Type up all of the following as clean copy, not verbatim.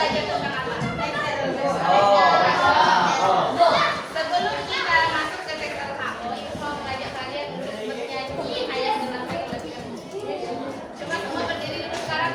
belajar tentang apa? Oh. Sebelum kita masuk ke teks LHO, Ibu mau mengajak kalian untuk bernyanyi ayat dengan teknologi. Coba semua berdiri dulu sekarang.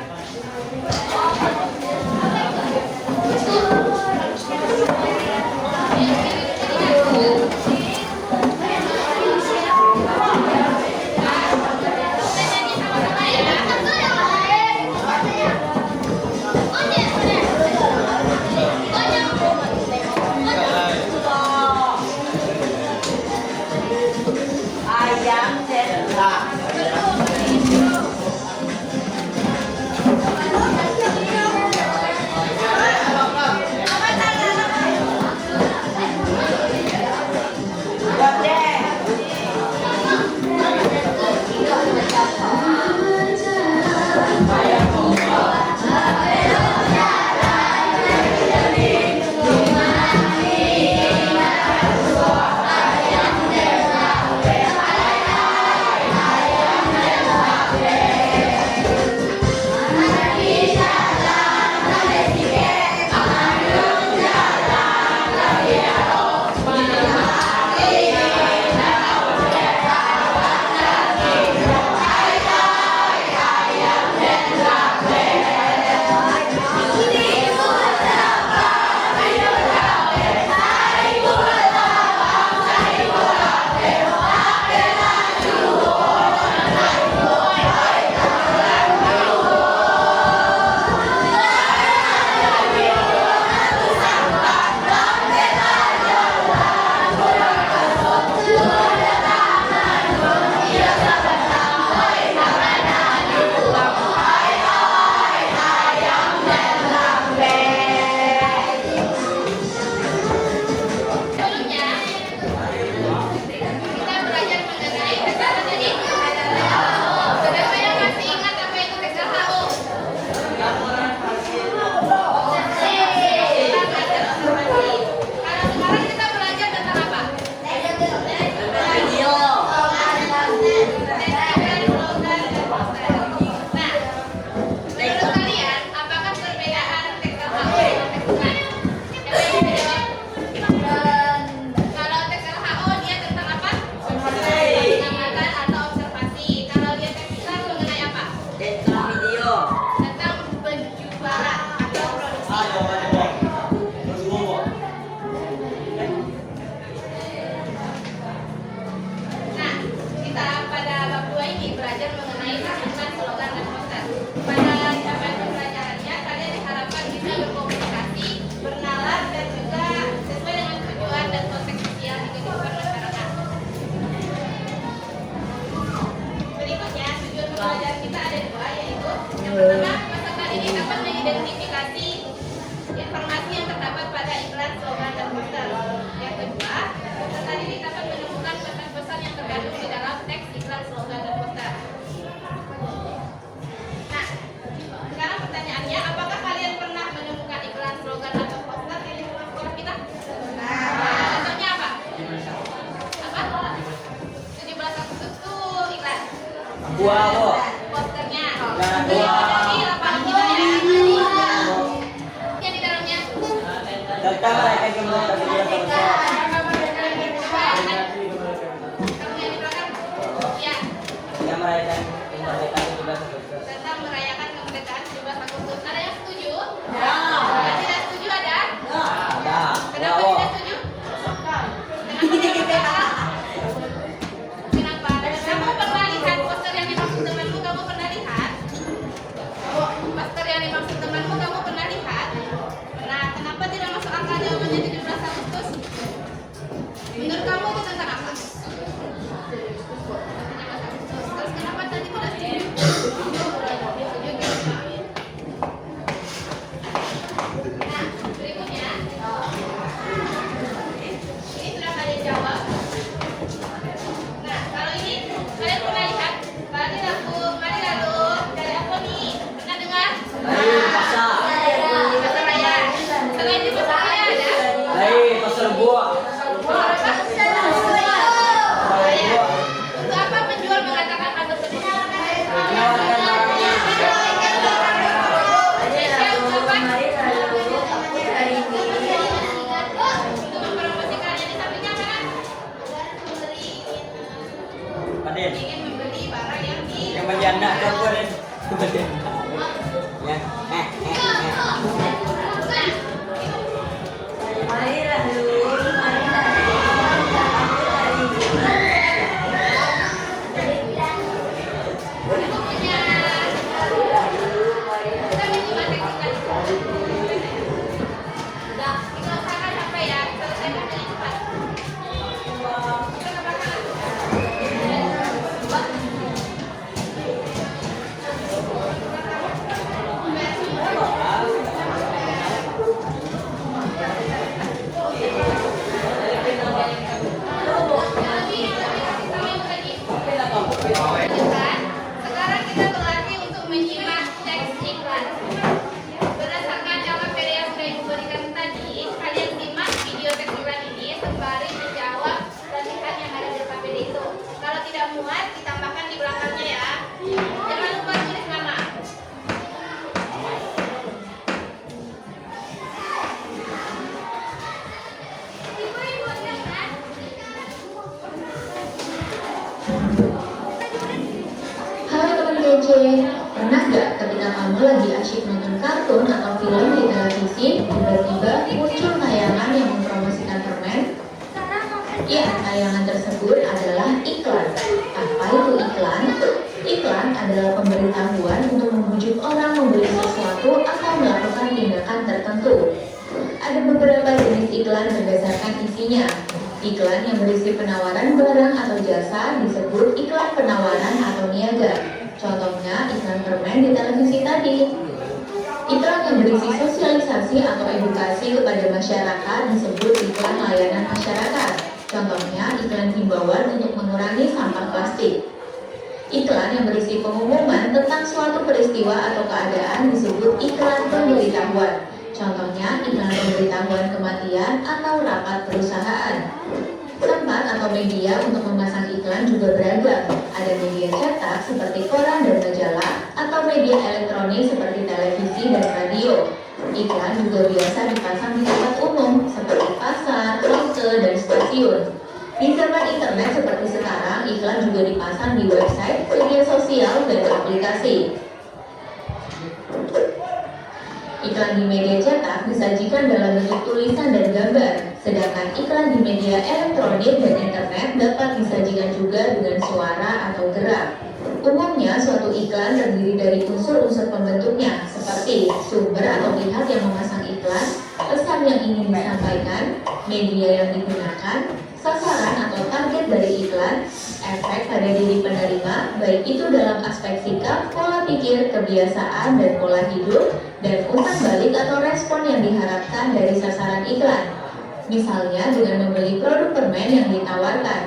Ayam cendera. Identifikasi informasi yang terdapat pada iklan, slogan, dan poster. Yang kedua, peserta didik dapat menemukan pesan-pesan yang terkandung di dalam teks iklan, slogan, dan poster. Nah, sekarang pertanyaannya, apakah kalian pernah menemukan iklan, slogan, atau poster di lingkungan sekolah kita? Contohnya apa? Apa? 17 Agustus itu iklan. Posternya. Di lapangan kita ya. Yang di dalamnya. Datang mereka kemudian Kamu yang di belakang? Ya. yang merayakan kemerdekaan 17 Agustus. Tentang merayakan kemerdekaan 17 Agustus. Ada yang setuju? Ya. Yang tidak setuju ada? Ada. Kenapa tidak setuju? Kenapa? Kamu pernah lihat poster yang dimaksud temanmu? Kamu pernah lihat? Poster yang dimaksud temanmu kamu pernah lihat? Pernah. Kenapa tidak masuk akal jawabannya 17 Agustus? Menurut kamu itu tentang apa? 17 Agustus. Terus kenapa tadi tidak setuju? Nah, berikutnya. Ini sudah kalian jawab. Nah, kalau ini kalian pernah lihat? Mari lalu dari apa nih? Pernah dengar? Pasar raya. Selain di pasar raya ada? Pasar buah. Untuk apa penjual mengatakan hal tersebut? Pernah gak ketika kamu lagi asyik nonton kartun atau film di televisi, tiba-tiba muncul tayangan yang mempromosikan permen? Ya, tayangan tersebut adalah iklan. Apa itu iklan? Iklan adalah pemberitahuan untuk membujuk orang membeli sesuatu atau melakukan tindakan tertentu. Ada beberapa jenis iklan berdasarkan isinya. Iklan yang berisi penawaran barang atau jasa disebut iklan penawaran atau niaga. Contohnya iklan permen di televisi tadi. Iklan yang berisi sosialisasi atau edukasi kepada masyarakat disebut iklan layanan masyarakat. Contohnya iklan himbauan untuk mengurangi sampah plastik. Iklan yang berisi pengumuman tentang suatu peristiwa atau keadaan disebut iklan pemberitahuan. Contohnya iklan pemberitahuan kematian atau rapat perusahaan. Tempat atau media untuk memasang iklan juga beragam. Ada media cetak seperti koran dan majalah atau media elektronik seperti televisi dan radio. Iklan juga biasa dipasang di tempat umum seperti pasar, halte, dan stasiun. Di zaman internet seperti sekarang, iklan juga dipasang di website, media sosial, dan aplikasi. Iklan di media cetak disajikan dalam bentuk tulisan dan gambar, sedangkan iklan di media elektronik dan internet dapat disajikan juga dengan suara atau gerak. Umumnya, suatu iklan terdiri dari unsur-unsur pembentuknya, seperti sumber atau pihak yang memasang iklan, pesan yang ingin disampaikan, media yang digunakan, sasaran atau target dari iklan, efek pada diri penerima, baik itu dalam aspek sikap, pola pikir, kebiasaan, dan pola hidup, dan umpan balik atau respon yang diharapkan dari sasaran iklan. Misalnya dengan membeli produk permen yang ditawarkan.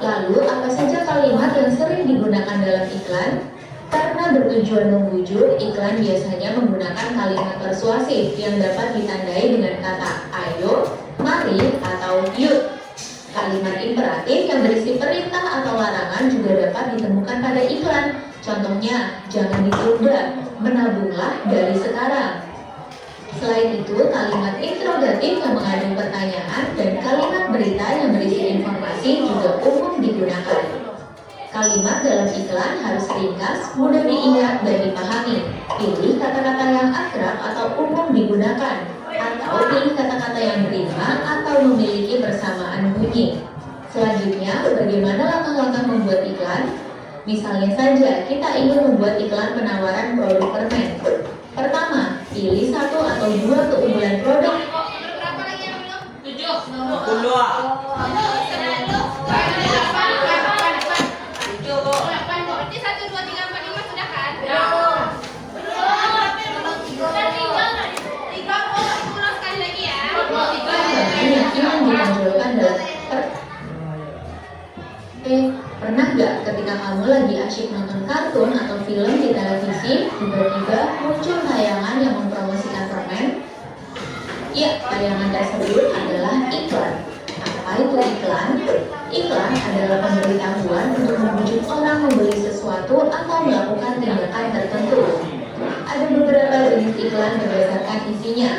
Lalu, apa saja kalimat yang sering digunakan dalam iklan? Karena bertujuan membujuk, iklan biasanya menggunakan kalimat persuasif yang dapat ditandai dengan kata ayo, mari, atau yuk. Kalimat imperatif yang berisi perintah atau larangan juga dapat ditemukan pada iklan. Contohnya, jangan ditunda, menabunglah dari sekarang. Selain itu, kalimat interrogatif yang mengandung pertanyaan dan kalimat berita yang berisi informasi juga umum digunakan. Kalimat dalam iklan harus ringkas, mudah diingat dan dipahami. Pilih kata-kata yang akrab atau umum digunakan, atau pilih kata-kata yang prima atau memiliki persamaan bunyi. Selanjutnya, bagaimana langkah-langkah membuat iklan? Misalnya saja, kita ingin membuat iklan penawaran produk permen. Pertama, pilih satu atau dua keunggulan produk. Berapa lagi yang belum? 7. Kedua. Berarti 1, 2, 3, 4, 5 sudah kan? Belum. Tiga ulang sekali lagi ya. Yang ingin ditonjolkan dalam pernah gak ketika kamu lagi asyik nonton kartun atau film di televisi, tiba-tiba muncul tayangan yang mempromosikan permen? Ya, tayangan tersebut adalah iklan. Apa itu iklan? Iklan adalah pemberitahuan untuk membujuk orang membeli sesuatu atau melakukan tindakan tertentu. Ada beberapa jenis iklan berdasarkan isinya.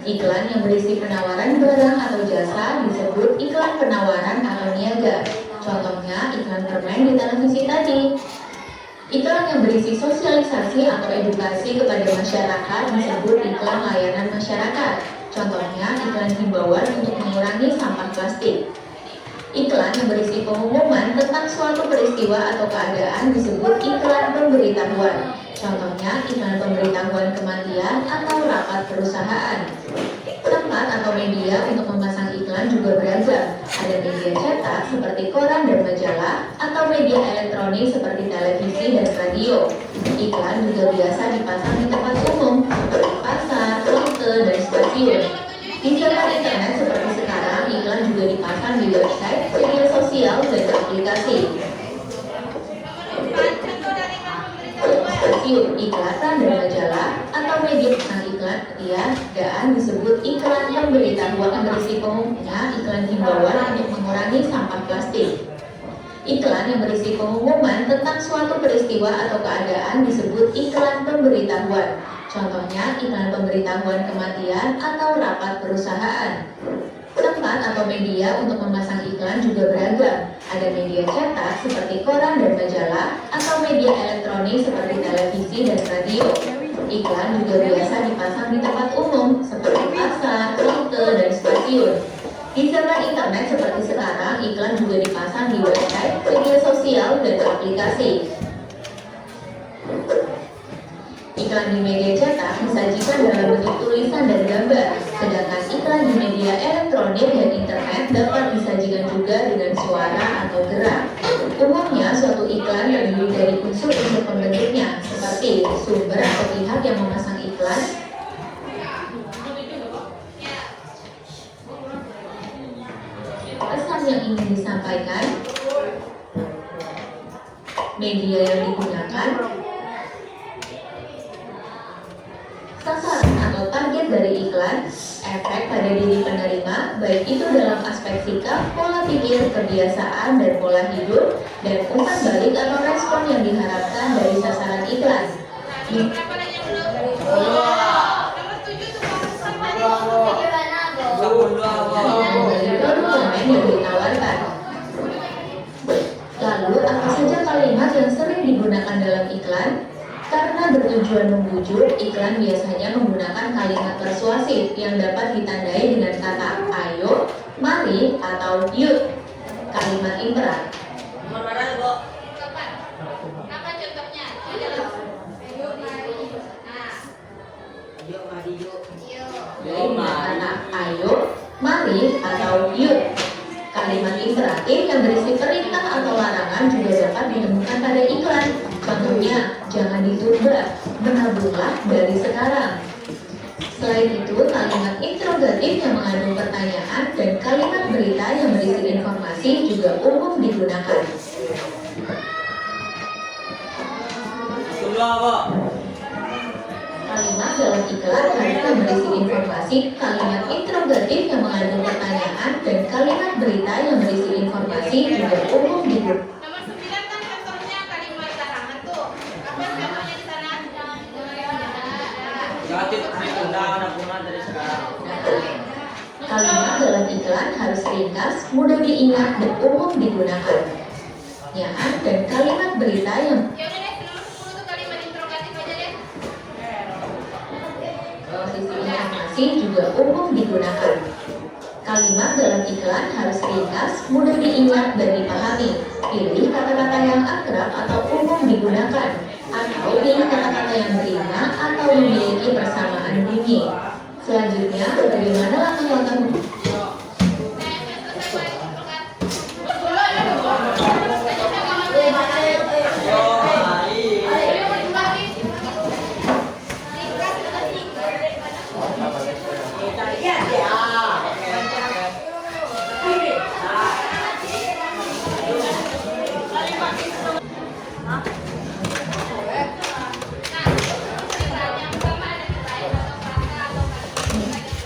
Iklan yang berisi penawaran barang atau jasa disebut iklan penawaran atau niaga. Contohnya iklan permen di televisi tadi. Iklan yang berisi sosialisasi atau edukasi kepada masyarakat disebut iklan layanan masyarakat. Contohnya iklan himbauan untuk mengurangi sampah plastik. Iklan yang berisi pengumuman tentang suatu peristiwa atau keadaan disebut iklan pemberitahuan. Contohnya iklan pemberitahuan kematian atau rapat perusahaan. Tempat atau media untuk memasang iklan juga beragam. Ada media cetak seperti koran dan majalah atau media elektronik seperti televisi dan radio. Iklan juga biasa dipasang di tempat umum seperti pasar, halte, dan stasiun. Di zaman internet seperti sekarang, iklan juga dipasang di website, media sosial, dan aplikasi. Stasiun, iklan dan majalah atau media pesan iklan ketiadaan disebut iklan pemberitahuan yang berisi pengumuman, iklan himbauan untuk mengurangi sampah plastik. Iklan yang berisi pengumuman tentang suatu peristiwa atau keadaan disebut iklan pemberitahuan. Contohnya iklan pemberitahuan kematian atau rapat perusahaan. Tempat atau media untuk memasang iklan juga beragam. Ada media cetak seperti koran dan majalah atau media elektronik seperti televisi dan radio. Iklan juga biasa dipasang di tempat umum seperti pasar, halte, dan stasiun. Di zaman internet seperti sekarang, iklan juga dipasang di website, media sosial, dan aplikasi. Iklan di media cetak disajikan dalam bentuk tulisan dan gambar, sedangkan iklan di media elektronik dan internet dapat disajikan juga dengan suara atau gerak. Umumnya, suatu iklan terdiri dari unsur-unsur pembentuknya, seperti sumber atau pihak yang memasang iklan, pesan yang ingin disampaikan, media yang digunakan, sasaran atau target dari iklan, efek pada diri penerima, baik itu dalam aspek sikap, pola pikir, kebiasaan, dan pola hidup, dan umpan balik atau respon yang diharapkan dari sasaran iklan. Berapa nanya belum? Nomor 7 tuh pesan tadi. Dari produk permen yang ditawarkan. Lalu, apa saja kalimat yang sering digunakan dalam iklan? Karena bertujuan membujuk, iklan biasanya menggunakan kalimat persuasif yang dapat ditandai dengan kata ayo, mari, atau yuk. Kalimat imperatif. Kapan? Apa contohnya? Adalah ayo mari. Nah, Yuk, mari yuk. yuk. Dengan kata ayo, mari, atau yuk. Kalimat imperatif yang berisi perintah atau larangan juga dapat ditemukan pada iklan. Contohnya, jangan ditunda, menabunglah dari sekarang. Selain itu, kalimat interrogatif yang mengandung pertanyaan dan kalimat berita yang berisi informasi juga umum digunakan. Kedua, Pak. Kalimat dalam iklan harusnya berisi informasi, kalimat interrogatif yang mengandung pertanyaan, dan kalimat berita yang berisi informasi juga umum digunakan. Nomor 9 kan contohnya kalimat larangan tuh. Apa contohnya di sana? Jangan ditunda nabungan dari sekarang. Kalimat dalam iklan harus ringkas, mudah diingat, dan umum digunakan. Ya, dan kalimat berita yang Ya udah deh, nomor 10 tuh kalimat interrogatif aja deh. posisi informasi juga umum digunakan. Kalimat dalam iklan harus ringkas, mudah diingat, dan dipahami. Pilih kata-kata yang akrab atau umum digunakan, atau pilih kata-kata yang berima atau memiliki persamaan bunyi. Selanjutnya, bagaimana langkah-langkah Yuk,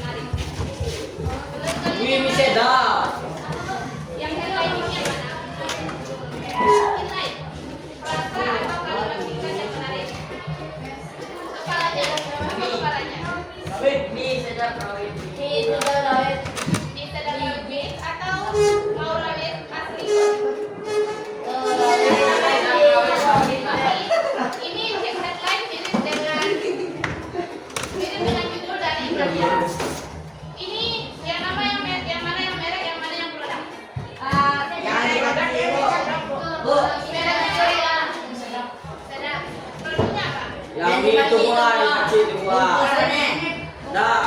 mari. Wih, miseda. Yang lain ini yang mana? Nilai. Frasa atau kalimat singkat yang menarik. Kepalanya. Apa kepalanya? Miseda kawin. Bisa dalam bis atau mau rawit asli. Ini cek headline mirip dengan judul dan iklannya. Ini yang nama yang mana yang merek, yang mana yang produk? Mereknya ya. Sedap. Produknya apa? Yang itu mulai kecil dua. Dah.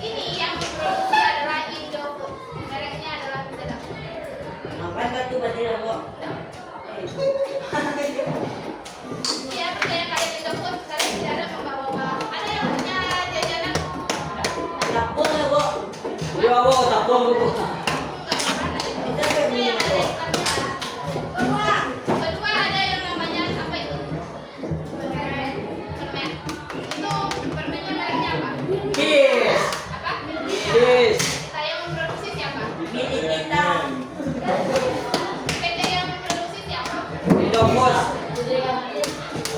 Ini yang memproduksi adalah Indofood. Mereknya adalah Sedap. Iya, percaya kalian Indofood, kalian tidak ada membawa. Ada yang punya jajanan? Iya, Bu, tapung Bu. Ini yang ada iklannya. Kedua ada yang namanya apa itu? Permen. Itu permennya mereknya apa? Kiss. Apa? Kiss. Saya yang memproduksi siapa? Hmm. PT yang memproduksi siapa? Indomos. Jadi, yang membuat merek itu.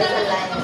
Kita